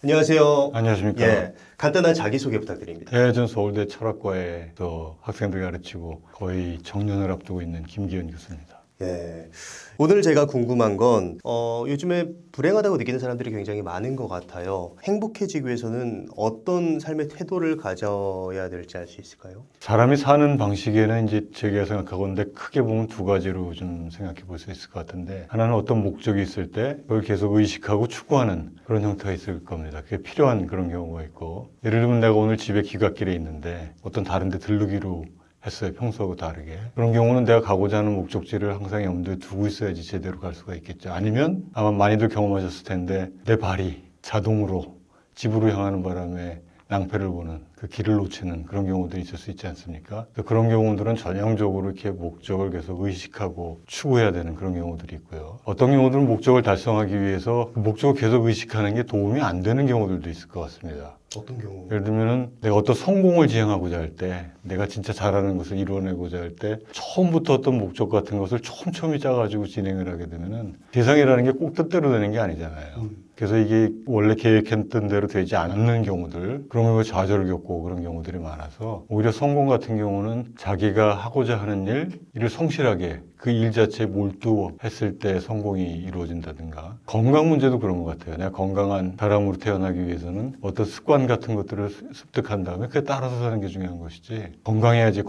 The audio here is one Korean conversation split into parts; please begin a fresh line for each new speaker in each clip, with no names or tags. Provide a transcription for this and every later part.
안녕하세요.
안녕하십니까.
예, 간단한 자기소개 부탁드립니다.
네, 전 서울대 철학과에서 학생들 가르치고 거의 정년을 앞두고 있는 김기현 교수입니다.
예, 오늘 제가 궁금한 건 요즘에 불행하다고 느끼는 사람들이 굉장히 많은 것 같아요. 행복해지기 위해서는 어떤 삶의 태도를 가져야 될지 알 수 있을까요?
사람이 사는 방식에는 이제 제가 생각하건데 크게 보면 두 가지로 좀 생각해 볼 수 있을 것 같은데, 하나는 어떤 목적이 있을 때 그걸 계속 의식하고 추구하는 그런 형태가 있을 겁니다. 그게 필요한 그런 경우가 있고, 예를 들면 내가 오늘 집에 귀갓길에 있는데 어떤 다른 데 들르기로 했어요. 평소하고 다르게. 그런 경우는 내가 가고자 하는 목적지를 항상 염두에 두고 있어야지 제대로 갈 수가 있겠죠. 아니면 아마 많이들 경험하셨을 텐데 내 발이 자동으로 집으로 향하는 바람에 낭패를 보는 그 길을 놓치는 그런 경우들이 있을 수 있지 않습니까? 그런 경우들은 전형적으로 이렇게 목적을 계속 의식하고 추구해야 되는 그런 경우들이 있고요. 어떤 경우들은 목적을 달성하기 위해서 그 목적을 계속 의식하는 게 도움이 안 되는 경우들도 있을 것 같습니다.
어떤 경우?
예를 들면은 내가 어떤 성공을 지향하고자 할 때, 내가 진짜 잘하는 것을 이루어내고자 할 때 처음부터 어떤 목적 같은 것을 촘촘히 짜가지고 진행을 하게 되면은 세상이라는 게 꼭 뜻대로 되는 게 아니잖아요. 그래서 이게 원래 계획했던 대로 되지 않는 경우들, 그러면 좌절을 겪고 그런 경우들이 많아서 오히려 성공 같은 경우는 자기가 하고자 하는 일을 성실하게 그 일 자체에 몰두했을 때 성공이 이루어진다든가, 건강 문제도 그런 것 같아요. 내가 건강한 사람으로 태어나기 위해서는 어떤 습관 같은 것들을 습득한 다음에 그에 따라서 사는 게 중요한 것이지, 건강해야지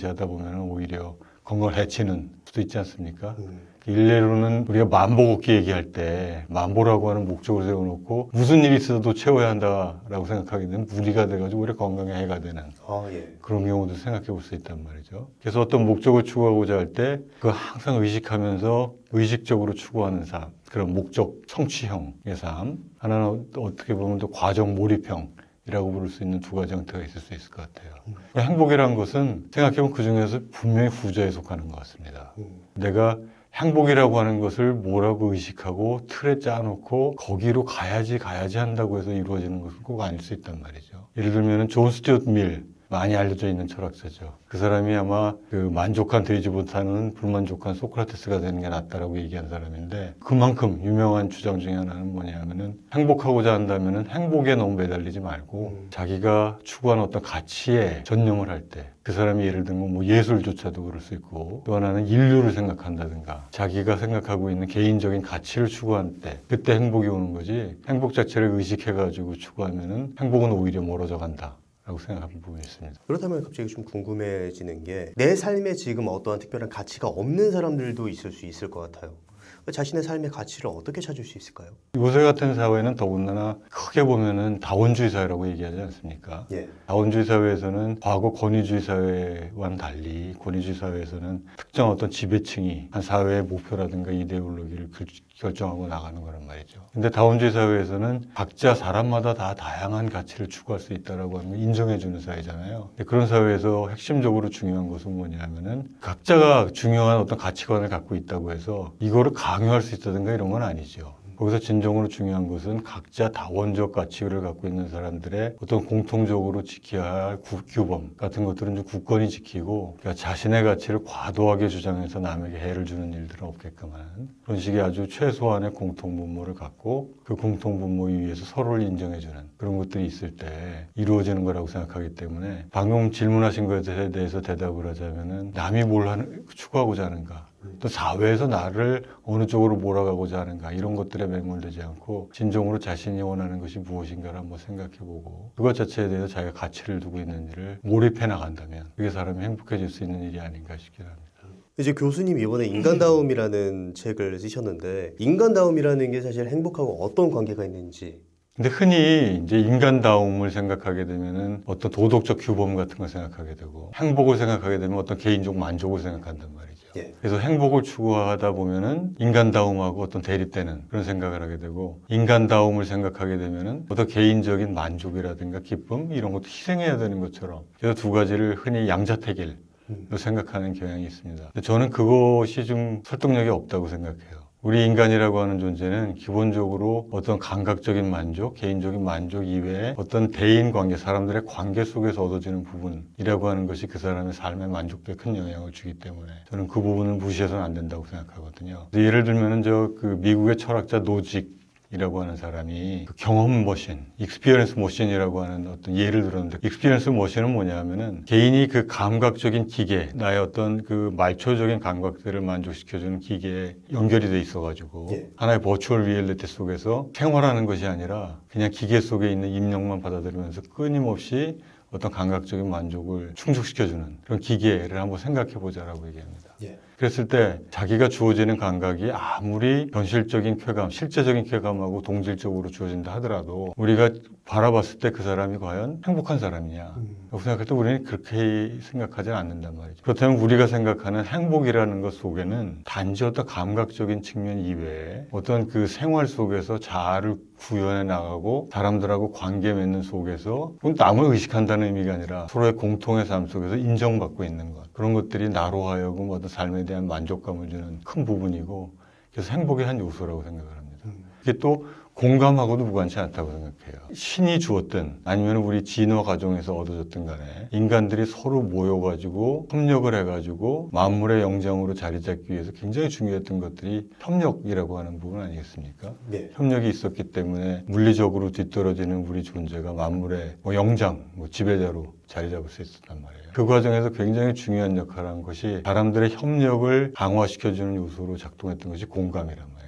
하다 보면 오히려 건강을 해치는 수도 있지 않습니까? 일례로는 우리가 만보 걷기 얘기할 때 만보라고 하는 목적을 세워놓고 무슨 일이 있어도 채워야 한다라고 생각하게 되면 무리가 돼가지고 오히려 건강에 해가 되는 그런 경우도 생각해 볼 수 있단 말이죠. 그래서 어떤 목적을 추구하고자 할 때 그걸 항상 의식하면서 의식적으로 추구하는 삶, 그런 목적 성취형의 삶. 하나는 어떻게 보면 또 과정 몰입형 이라고 부를 수 있는 두 가지 형태가 있을 수 있을 것 같아요. 행복이라는 것은 생각해보면 그 중에서 분명히 후자에 속하는 것 같습니다. 내가 행복이라고 하는 것을 뭐라고 의식하고 틀에 짜놓고 거기로 가야지 한다고 해서 이루어지는 것은 꼭 아닐 수 있단 말이죠. 예를 들면 존 스튜어트 밀, 많이 알려져 있는 철학자죠. 그 사람이 아마 그 만족한 돼지보다는 불만족한 소크라테스가 되는 게 낫다라고 얘기한 사람인데, 그만큼 유명한 주장 중에 하나는 뭐냐면은 행복하고자 한다면은 행복에 너무 매달리지 말고 자기가 추구하는 어떤 가치에 전념을 할 때, 그 사람이 예를 들면 뭐 예술조차도 그럴 수 있고, 또 하나는 인류를 생각한다든가 자기가 생각하고 있는 개인적인 가치를 추구할 때 그때 행복이 오는 거지, 행복 자체를 의식해가지고 추구하면은 행복은 오히려 멀어져 간다 라고 생각하는 부분이 있습니다.
그렇다면 갑자기 좀 궁금해지는 게, 내 삶에 지금 어떠한 특별한 가치가 없는 사람들도 있을 수 있을 것 같아요. 자신의 삶의 가치를 어떻게 찾을 수 있을까요?
요새 같은 사회는 더군다나 크게 보면은 다원주의 사회라고 얘기하지 않습니까?
예.
다원주의 사회에서는 과거 권위주의 사회와는 달리 권위주의 사회에서는 특정 어떤 지배층이 한 사회의 목표라든가 이데올로기를 결정하고 나가는 거란 말이죠. 근데 다원주의 사회에서는 각자 사람마다 다 다양한 가치를 추구할 수 있다라고 하는 걸 인정해주는 사회잖아요. 근데 그런 사회에서 핵심적으로 중요한 것은 뭐냐면은 각자가 중요한 어떤 가치관을 갖고 있다고 해서 이거를 강요할 수 있다든가 이런 건 아니죠. 거기서 진정으로 중요한 것은 각자 다원적 가치를 갖고 있는 사람들의 어떤 공통적으로 지켜야 할 규범 같은 것들은 좀 굳건히 지키고, 그러니까 자신의 가치를 과도하게 주장해서 남에게 해를 주는 일들은 없게끔 하는 그런 식의 아주 최소한의 공통분모를 갖고 그 공통분모 위에서 서로를 인정해주는 그런 것들이 있을 때 이루어지는 거라고 생각하기 때문에, 방금 질문하신 것에 대해서 대답을 하자면은 남이 뭘 추구하고자 하는가, 또 사회에서 나를 어느 쪽으로 몰아가고자 하는가, 이런 것들에 매몰되지 않고 진정으로 자신이 원하는 것이 무엇인가를 한번 생각해보고 그것 자체에 대해서 자기가 가치를 두고 있는 일을 몰입해 나간다면 그게 사람이 행복해질 수 있는 일이 아닌가 싶긴 합니다.
이제 교수님 이번에 인간다움이라는 책을 쓰셨는데, 인간다움이라는 게 사실 행복하고 어떤 관계가 있는지.
근데 흔히 이제 인간다움을 생각하게 되면은 어떤 도덕적 규범 같은 걸 생각하게 되고, 행복을 생각하게 되면 어떤 개인적 만족을 생각한단 말이죠.
예.
그래서 행복을 추구하다 보면은 인간다움하고 어떤 대립되는 그런 생각을 하게 되고, 인간다움을 생각하게 되면은 어떤 개인적인 만족이라든가 기쁨 이런 것도 희생해야 되는 것처럼, 그래서 두 가지를 흔히 양자택일 생각하는 경향이 있습니다. 근데 저는 그것이 좀 설득력이 없다고 생각해요. 우리 인간이라고 하는 존재는 기본적으로 어떤 감각적인 만족, 개인적인 만족 이외에 어떤 대인 관계, 사람들의 관계 속에서 얻어지는 부분이라고 하는 것이 그 사람의 삶의 만족도에 큰 영향을 주기 때문에 저는 그 부분을 무시해서는 안 된다고 생각하거든요. 예를 들면은 그 미국의 철학자 노직 이라고 하는 사람이 그 경험 머신, 익스피리언스 머신이라고 하는 어떤 예를 들었는데, 익스피리언스 머신은 뭐냐면은 개인이 그 감각적인 기계, 나의 어떤 그 말초적인 감각들을 만족시켜주는 기계에 연결이 돼 있어가지고
예.
하나의 버추얼 리얼리티 속에서 생활하는 것이 아니라 그냥 기계 속에 있는 입력만 받아들이면서 끊임없이 어떤 감각적인 만족을 충족시켜주는 그런 기계를 한번 생각해 보자라고 얘기합니다.
예.
그랬을 때 자기가 주어지는 감각이 아무리 현실적인 쾌감, 실제적인 쾌감하고 동질적으로 주어진다 하더라도 우리가 바라봤을 때 그 사람이 과연 행복한 사람이냐 라고 생각할 때 우리는 그렇게 생각하지 않는단 말이죠. 그렇다면 우리가 생각하는 행복이라는 것 속에는 단지 어떤 감각적인 측면 이외에 어떤 그 생활 속에서 자아를 구현해 나가고 사람들하고 관계 맺는 속에서 남을 의식한다는 의미가 아니라 서로의 공통의 삶 속에서 인정받고 있는 것, 그런 것들이 나로 하여금 어떤 삶에 대한 만족감을 주는 큰 부분이고, 그래서 행복의 한 요소라고 생각을 합니다. 이게 또 공감하고도 무관치 않다고 생각해요. 신이 주었든 아니면 우리 진화 과정에서 얻어졌든 간에 인간들이 서로 모여가지고 협력을 해가지고 만물의 영장으로 자리 잡기 위해서 굉장히 중요했던 것들이 협력이라고 하는 부분 아니겠습니까?
네.
협력이 있었기 때문에 물리적으로 뒤떨어지는 우리 존재가 만물의 영장, 지배자로 자리 잡을 수 있었단 말이에요. 그 과정에서 굉장히 중요한 역할을 한 것이 사람들의 협력을 강화시켜주는 요소로 작동했던 것이 공감이란 말입니다.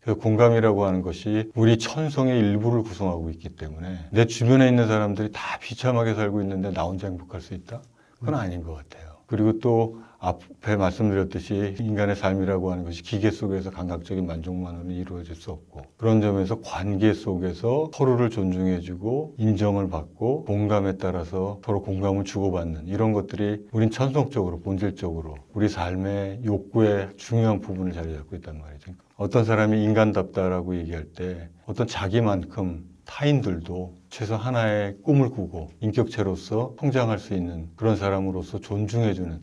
그래서 공감이라고 하는 것이 우리 천성의 일부를 구성하고 있기 때문에 내 주변에 있는 사람들이 다 비참하게 살고 있는데 나 혼자 행복할 수 있다? 그건 아닌 것 같아요. 그리고 또 앞에 말씀드렸듯이 인간의 삶이라고 하는 것이 기계 속에서 감각적인 만족만으로는 이루어질 수 없고, 그런 점에서 관계 속에서 서로를 존중해주고 인정을 받고 공감에 따라서 서로 공감을 주고받는 이런 것들이 우린 천성적으로 본질적으로 우리 삶의 욕구의 중요한 부분을 자리 잡고 있단 말이죠. 어떤 사람이 인간답다라고 얘기할 때 어떤 자기만큼 타인들도 최소 하나의 꿈을 꾸고 인격체로서 성장할 수 있는 그런 사람으로서 존중해주는,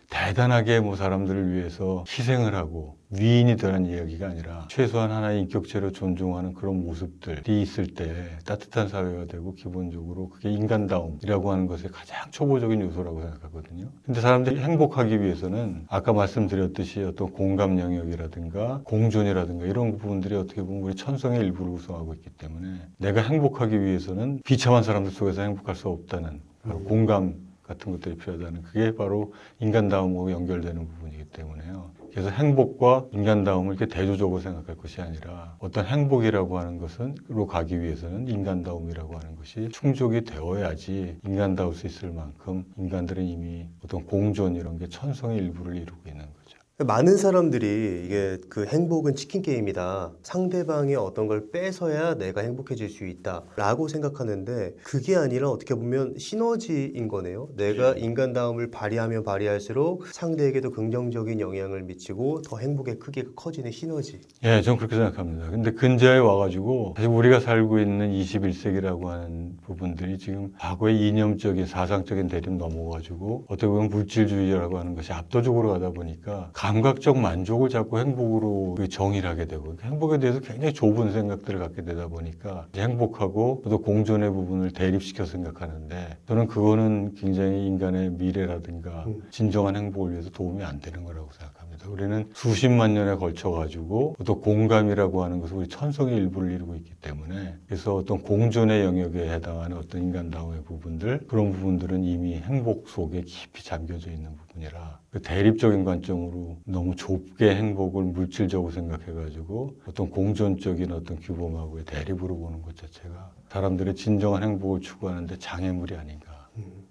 대단하게 사람들을 위해서 희생을 하고 위인이 되는 이야기가 아니라 최소한 하나의 인격체로 존중하는 그런 모습들이 있을 때 따뜻한 사회가 되고, 기본적으로 그게 인간다움이라고 하는 것의 가장 초보적인 요소라고 생각하거든요. 근데 사람들이 행복하기 위해서는 아까 말씀드렸듯이 어떤 공감 영역이라든가 공존이라든가 이런 부분들이 어떻게 보면 우리 천성의 일부를 구성하고 있기 때문에 내가 행복하기 위해서는 비참한 사람들 속에서 행복할 수 없다는 바로 공감 같은 것들이 필요하다는, 그게 바로 인간다움하고 연결되는 부분이기 때문에요. 그래서 행복과 인간다움을 이렇게 대조적으로 생각할 것이 아니라 어떤 행복이라고 하는 것으로 가기 위해서는 인간다움이라고 하는 것이 충족이 되어야지 인간다울 수 있을 만큼 인간들은 이미 어떤 공존 이런 게 천성의 일부를 이루고 있는 거죠.
많은 사람들이 이게 그 행복은 치킨 게임이다, 상대방의 어떤 걸 뺏어야 내가 행복해질 수 있다 라고 생각하는데, 그게 아니라 어떻게 보면 시너지인 거네요. 내가 인간다움을 발휘하면 발휘할수록 상대에게도 긍정적인 영향을 미치고 더 행복의 크기가 커지는 시너지.
예, 저는 그렇게 생각합니다. 근데 근자에 와가지고 사실 우리가 살고 있는 21세기라고 하는 부분들이 지금 과거의 이념적인 사상적인 대립 넘어가지고 어떻게 보면 물질주의라고 하는 것이 압도적으로 가다 보니까 감각적 만족을 자꾸 행복으로 정의를 하게 되고, 행복에 대해서 굉장히 좁은 생각들을 갖게 되다 보니까 행복하고 또 공존의 부분을 대립시켜 생각하는데, 저는 그거는 굉장히 인간의 미래라든가 진정한 행복을 위해서 도움이 안 되는 거라고 생각합니다. 우리는 수십만 년에 걸쳐가지고 또 공감이라고 하는 것은 우리 천성의 일부를 이루고 있기 때문에, 그래서 어떤 공존의 영역에 해당하는 어떤 인간다움의 부분들, 그런 부분들은 이미 행복 속에 깊이 잠겨져 있는 부분이라, 그 대립적인 관점으로 너무 좁게 행복을 물질적으로 생각해가지고 어떤 공존적인 어떤 규범하고의 대립으로 보는 것 자체가 사람들의 진정한 행복을 추구하는데 장애물이 아닌가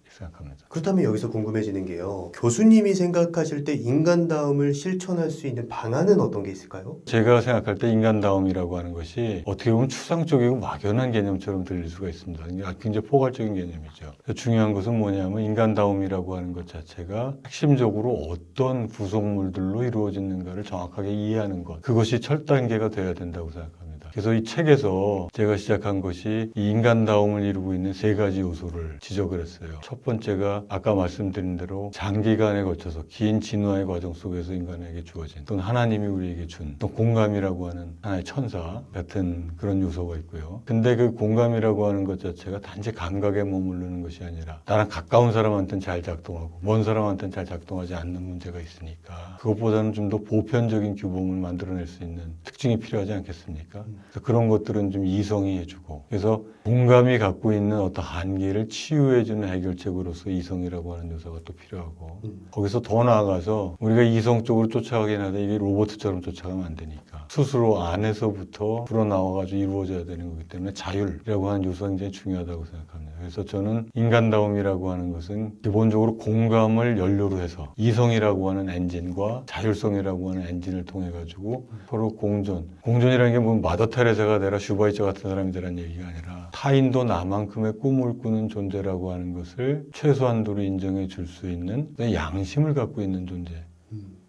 생각합니다.
그렇다면 여기서 궁금해지는 게요, 교수님이 생각하실 때 인간다움을 실천할 수 있는 방안은 어떤 게 있을까요?
제가 생각할 때 인간다움이라고 하는 것이 어떻게 보면 추상적이고 막연한 개념처럼 들릴 수가 있습니다. 굉장히 포괄적인 개념이죠. 중요한 것은 뭐냐면 인간다움이라고 하는 것 자체가 핵심적으로 어떤 구성물들로 이루어지는가를 정확하게 이해하는 것, 그것이 첫 단계가 되어야 된다고 생각합니다. 그래서 이 책에서 제가 시작한 것이 이 인간다움을 이루고 있는 세 가지 요소를 지적을 했어요. 첫 번째가 아까 말씀드린 대로 장기간에 걸쳐서 긴 진화의 과정 속에서 인간에게 주어진, 또는 하나님이 우리에게 준 또 공감이라고 하는 하나의 천사 같은 그런 요소가 있고요. 근데 그 공감이라고 하는 것 자체가 단지 감각에 머무르는 것이 아니라 나랑 가까운 사람한테는 잘 작동하고 먼 사람한테는 잘 작동하지 않는 문제가 있으니까 그것보다는 좀 더 보편적인 규범을 만들어낼 수 있는 특징이 필요하지 않겠습니까? 그래서 그런 것들은 좀 이성이 해주고, 그래서 공감이 갖고 있는 어떤 한계를 치유해주는 해결책으로서 이성이라고 하는 요소가 또 필요하고, 거기서 더 나아가서 우리가 이성 쪽으로 쫓아가긴 하되 이게 로봇처럼 쫓아가면 안 되니까 스스로 안에서부터 불어나와가지고 이루어져야 되는 거기 때문에 자율이라고 하는 요소가 굉장히 중요하다고 생각합니다. 그래서 저는 인간다움이라고 하는 것은 기본적으로 공감을 연료로 해서 이성이라고 하는 엔진과 자율성이라고 하는 엔진을 통해 가지고 서로 공존이라는 게 뭐 마더 테레사가 되라 슈바이처 같은 사람이 되라는 얘기가 아니라 타인도 나만큼의 꿈을 꾸는 존재라고 하는 것을 최소한도로 인정해 줄 수 있는 양심을 갖고 있는 존재,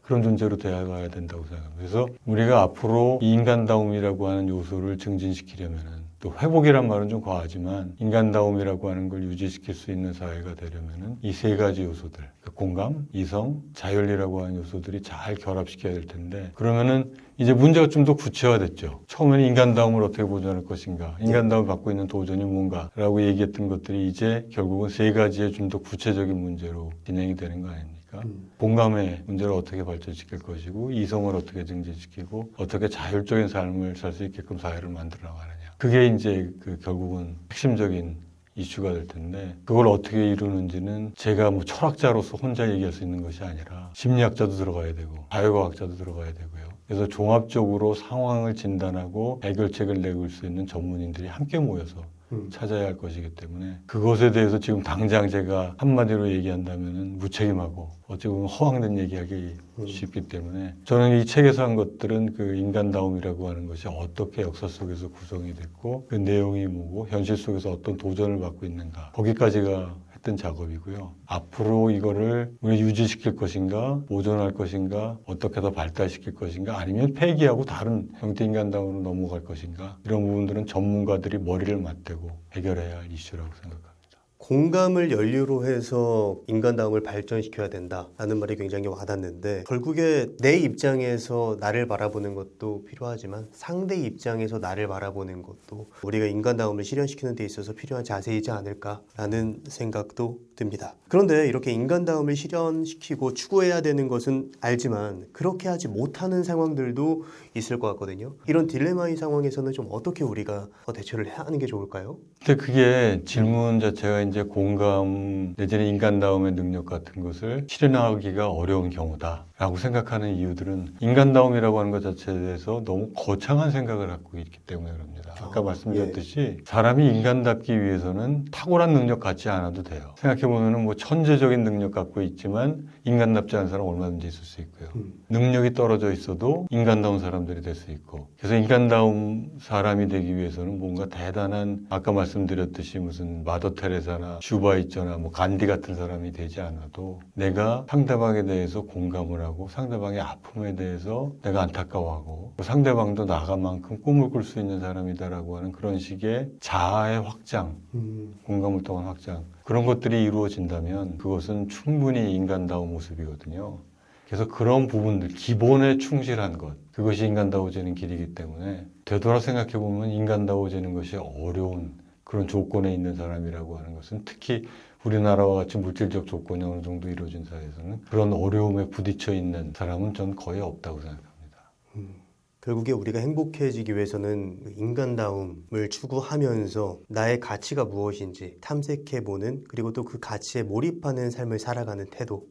그런 존재로 되어가야 된다고 생각합니다. 그래서 우리가 앞으로 이 인간다움이라고 하는 요소를 증진시키려면은, 또 회복이란 말은 좀 과하지만 인간다움이라고 하는 걸 유지시킬 수 있는 사회가 되려면은 이 세 가지 요소들, 공감, 이성, 자율이라고 하는 요소들이 잘 결합시켜야 될 텐데, 그러면은 이제 문제가 좀 더 구체화됐죠. 처음에는 인간다움을 어떻게 보존할 것인가, 인간다움을 갖고 있는 도전이 뭔가라고 얘기했던 것들이 이제 결국은 세 가지의 좀 더 구체적인 문제로 진행이 되는 거 아닙니까? 공감의 문제를 어떻게 발전시킬 것이고, 이성을 어떻게 증진시키고, 어떻게 자율적인 삶을 살 수 있게끔 사회를 만들어 나가느냐. 그게 이제 결국은 핵심적인 이슈가 될 텐데, 그걸 어떻게 이루는지는 제가 뭐 철학자로서 혼자 얘기할 수 있는 것이 아니라 심리학자도 들어가야 되고 사회과학자도 들어가야 되고요. 그래서 종합적으로 상황을 진단하고 해결책을 내걸 수 있는 전문인들이 함께 모여서 찾아야 할 것이기 때문에, 그것에 대해서 지금 당장 제가 한마디로 얘기한다면 무책임하고 어찌 보면 허황된 얘기하기 쉽기 때문에, 저는 이 책에서 한 것들은 그 인간다움이라고 하는 것이 어떻게 역사 속에서 구성이 됐고, 그 내용이 뭐고, 현실 속에서 어떤 도전을 받고 있는가, 거기까지가 했던 작업이고요. 앞으로 이거를 우리 유지시킬 것인가, 보존할 것인가, 어떻게 더 발달시킬 것인가, 아니면 폐기하고 다른 형태 인간다움으로 넘어갈 것인가, 이런 부분들은 전문가들이 머리를 맞대고 해결해야 할 이슈라고 생각합니다.
공감을 연료로 해서 인간다움을 발전시켜야 된다라는 말이 굉장히 와닿는데, 결국에 내 입장에서 나를 바라보는 것도 필요하지만 상대 입장에서 나를 바라보는 것도 우리가 인간다움을 실현시키는 데 있어서 필요한 자세이지 않을까라는 생각도 듭니다. 그런데 이렇게 인간다움을 실현시키고 추구해야 되는 것은 알지만 그렇게 하지 못하는 상황들도 있을 것 같거든요. 이런 딜레마의 상황에서는 좀 어떻게 우리가 대처를 해야 하는 게 좋을까요?
근데 그게 질문 자체가 이제 공감 내지는 인간다움의 능력 같은 것을 실현하기가 어려운 경우다라고 생각하는 이유들은, 인간다움이라고 하는 것 자체에 대해서 너무 거창한 생각을 갖고 있기 때문에 그럽니다. 아까 말씀드렸듯이 사람이 인간답기 위해서는 탁월한 능력 갖지 않아도 돼요. 생각해보면 뭐 천재적인 능력 갖고 있지만 인간답지 않은 사람 얼마든지 있을 수 있고요. 능력이 떨어져 있어도 인간다운 사람들이 될 수 있고, 그래서 인간다운 사람이 되기 위해서는 뭔가 대단한, 아까 말씀드렸듯이 무슨 마더 테레사나 슈바이처나 뭐 간디 같은 사람이 되지 않아도 내가 상대방에 대해서 공감을 하고 상대방의 아픔에 대해서 내가 안타까워하고 상대방도 나만큼 꿈을 꿀 수 있는 사람이다라고 하는 그런 식의 자아의 확장, 공감을 통한 확장, 그런 것들이 이루어진다면 그것은 충분히 인간다운 모습이거든요. 그래서 그런 부분들, 기본에 충실한 것, 그것이 인간다워지는 길이기 때문에, 되돌아 생각해보면 인간다워지는 것이 어려운 그런 조건에 있는 사람이라고 하는 것은, 특히 우리나라와 같이 물질적 조건이 어느 정도 이루어진 사회에서는 그런 어려움에 부딪혀 있는 사람은 전 거의 없다고 생각합니다.
결국에 우리가 행복해지기 위해서는 인간다움을 추구하면서 나의 가치가 무엇인지 탐색해보는, 그리고 또 그 가치에 몰입하는 삶을 살아가는 태도,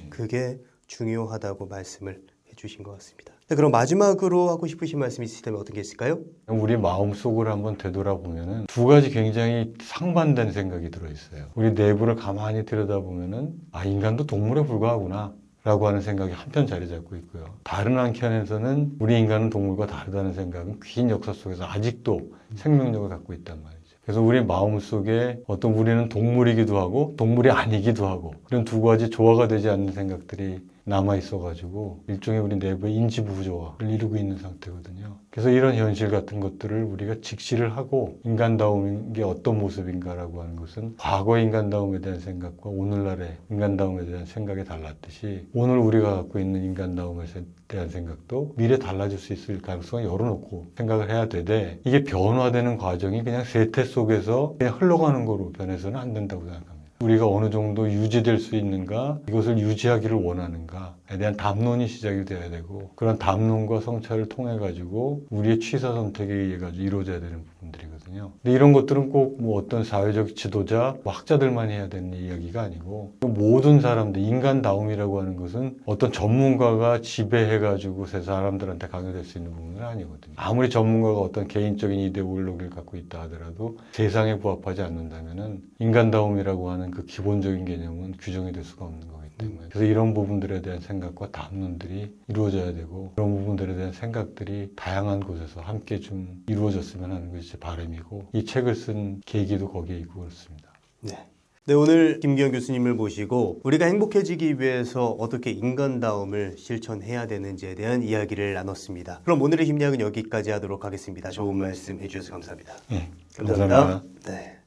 그게 중요하다고 말씀을 해주신 것 같습니다. 네, 그럼 마지막으로 하고 싶으신 말씀이 있으시다면 어떤 게 있을까요?
우리 마음속을 한번 되돌아보면은 두 가지 굉장히 상반된 생각이 들어있어요. 우리 내부를 가만히 들여다보면은, 아, 인간도 동물에 불과하구나 라고 하는 생각이 한편 자리 잡고 있고요. 다른 한켠에서는 우리 인간은 동물과 다르다는 생각은 긴 역사 속에서 아직도 생명력을 갖고 있단 말이죠. 그래서 우리 마음속에 어떤, 우리는 동물이기도 하고 동물이 아니기도 하고, 이런 두 가지 조화가 되지 않는 생각들이 남아 있어가지고 일종의 우리 내부의 인지 부조화를 이루고 있는 상태거든요. 그래서 이런 현실 같은 것들을 우리가 직시를 하고, 인간다움인 게 어떤 모습인가라고 하는 것은 과거 인간다움에 대한 생각과 오늘날의 인간다움에 대한 생각이 달랐듯이, 오늘 우리가 갖고 있는 인간다움에 대한 생각도 미래 달라질 수 있을 가능성을 열어놓고 생각을 해야 되되, 이게 변화되는 과정이 그냥 세태 속에서 그냥 흘러가는 거로 변해서는 안 된다고 생각합니다. 우리가 어느 정도 유지될 수 있는가, 이것을 유지하기를 원하는가에 대한 담론이 시작이 돼야 되고, 그런 담론과 성찰을 통해 가지고 우리의 취사 선택에 의해 가지고 이루어져야 되는 부분들이거든요. 근데 이런 것들은 꼭 뭐 어떤 사회적 지도자, 뭐 학자들만 해야 되는 이야기가 아니고, 모든 사람들, 인간다움이라고 하는 것은 어떤 전문가가 지배해 가지고 사람들한테 강요될 수 있는 부분은 아니거든요. 아무리 전문가가 어떤 개인적인 이데올로기를 갖고 있다 하더라도 세상에 부합하지 않는다면은 인간다움이라고 하는 그 기본적인 개념은 규정이 될 수가 없는 거기 때문에, 그래서 이런 부분들에 대한 생각과 담론들이 이루어져야 되고, 그런 부분들에 대한 생각들이 다양한 곳에서 함께 좀 이루어졌으면 하는 것이 제 바람이고, 이 책을 쓴 계기도 거기에 있고 그렇습니다.
네. 네, 오늘 김기현 교수님을 모시고 우리가 행복해지기 위해서 어떻게 인간다움을 실천해야 되는지에 대한 이야기를 나눴습니다. 그럼 오늘의 힘량은 여기까지 하도록 하겠습니다. 좋은 말씀 해주셔서 감사합니다.
네,
감사합니다. 네.